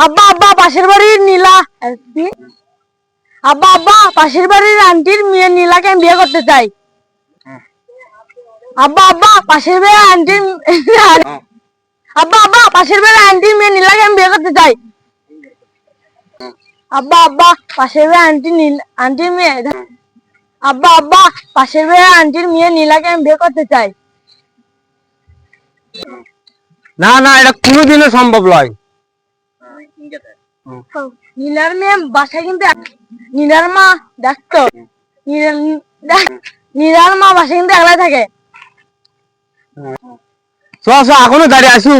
আব্বা আব্বা পাশের বাড়ির নীলা আব্বা আব্বা পাশের বাড়ির আন্টির মেয়ে নীলাকে আমি বিয়ে করতে চাই। আব্বা আব্বা পাশের বাড়ির আন্টির আব্বা আব্বা পাশের বাড়ির আন্টির মেয়ে নীলাকে আমি বিয়ে করতে চাই। আব্বা আব্বা পাশের বাড়ির আন্টির মেয়ে আব্বা আব্বা পাশের বাড়ির আন্টির মেয়ে নীলাকে আমি বিয়ে করতে চাই। না না, এটা কোনোদিনও সম্ভব নয়। নীলার মেয়ে বাসায় কিন্তু নীলার মা দেখতো নীলার মা বাসায় কিন্তু একলাই থাকে। এখনো দাঁড়িয়ে আসু।